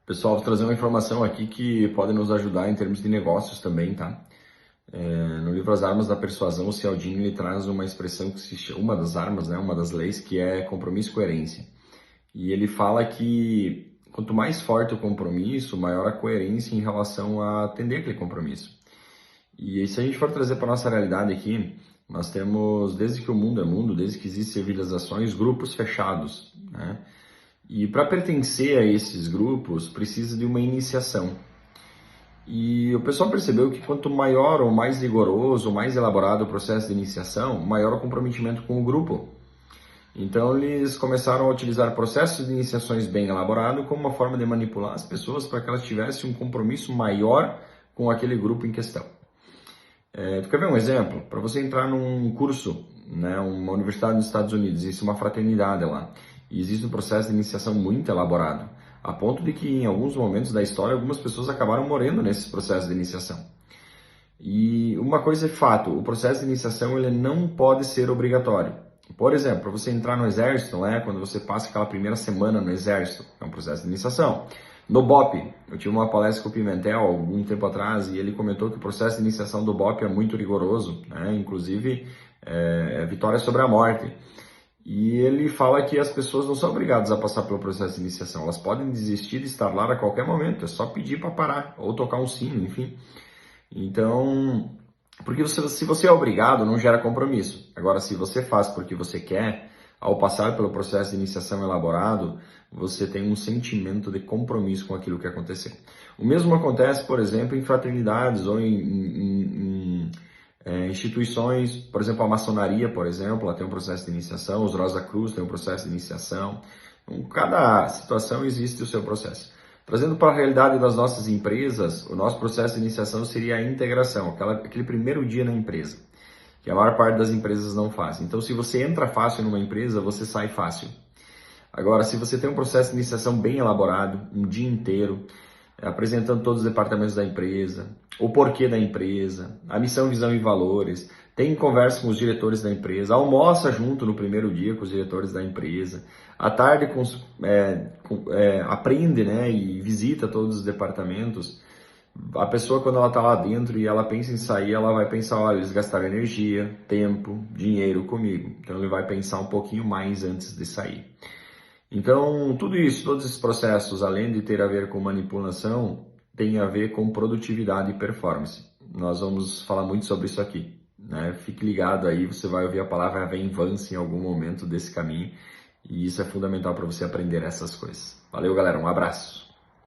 Pessoal, vou trazer uma informação aqui que pode nos ajudar em termos de negócios também, tá? No livro As Armas da Persuasão, o Cialdini ele traz uma expressão que se chama, uma das armas, né, uma das leis, que é compromisso e coerência. E ele fala que quanto mais forte o compromisso, maior a coerência em relação a atender aquele compromisso. E se a gente for trazer para nossa realidade aqui, nós temos, desde que o mundo é mundo, desde que existem civilizações, grupos fechados, né? E para pertencer a esses grupos, precisa de uma iniciação. E o pessoal percebeu que quanto maior ou mais rigoroso, mais elaborado o processo de iniciação, maior o comprometimento com o grupo. Então eles começaram a utilizar processos de iniciações bem elaborados como uma forma de manipular as pessoas para que elas tivessem um compromisso maior com aquele grupo em questão. Tu quer ver um exemplo? Para você entrar num curso, né, uma universidade nos Estados Unidos, existe uma fraternidade lá. E existe um processo de iniciação muito elaborado, a ponto de que em alguns momentos da história algumas pessoas acabaram morrendo nesses processos de iniciação. E uma coisa é fato, o processo de iniciação ele não pode ser obrigatório. Por exemplo, para você entrar no exército, né, quando você passa aquela primeira semana no exército, é um processo de iniciação. No BOP, eu tive uma palestra com o Pimentel algum tempo atrás e ele comentou que o processo de iniciação do BOP é muito rigoroso, né, inclusive vitória sobre a morte. E ele fala que as pessoas não são obrigadas a passar pelo processo de iniciação, elas podem desistir de estar lá a qualquer momento, é só pedir para parar, ou tocar um sino, enfim. Então, porque se você é obrigado, não gera compromisso. Agora, se você faz porque você quer, ao passar pelo processo de iniciação elaborado, você tem um sentimento de compromisso com aquilo que aconteceu. O mesmo acontece, por exemplo, em fraternidades ou em instituições, por exemplo, a maçonaria, por exemplo, ela tem um processo de iniciação, os Rosa Cruz tem um processo de iniciação. Em cada situação existe o seu processo. Trazendo para a realidade das nossas empresas, o nosso processo de iniciação seria a integração, aquele primeiro dia na empresa, que a maior parte das empresas não faz. Então, se você entra fácil numa empresa, você sai fácil. Agora, se você tem um processo de iniciação bem elaborado, um dia inteiro, apresentando todos os departamentos da empresa, o porquê da empresa, a missão, visão e valores, tem conversa com os diretores da empresa, almoça junto no primeiro dia com os diretores da empresa, à tarde aprende, né, e visita todos os departamentos. A pessoa, quando ela está lá dentro e ela pensa em sair, ela vai pensar, olha, eles gastaram energia, tempo, dinheiro comigo. Então ele vai pensar um pouquinho mais antes de sair. Então, tudo isso, todos esses processos, além de ter a ver com manipulação, tem a ver com produtividade e performance. Nós vamos falar muito sobre isso aqui, né? Fique ligado aí, você vai ouvir a palavra venvance em algum momento desse caminho, e isso é fundamental para você aprender essas coisas. Valeu, galera, um abraço!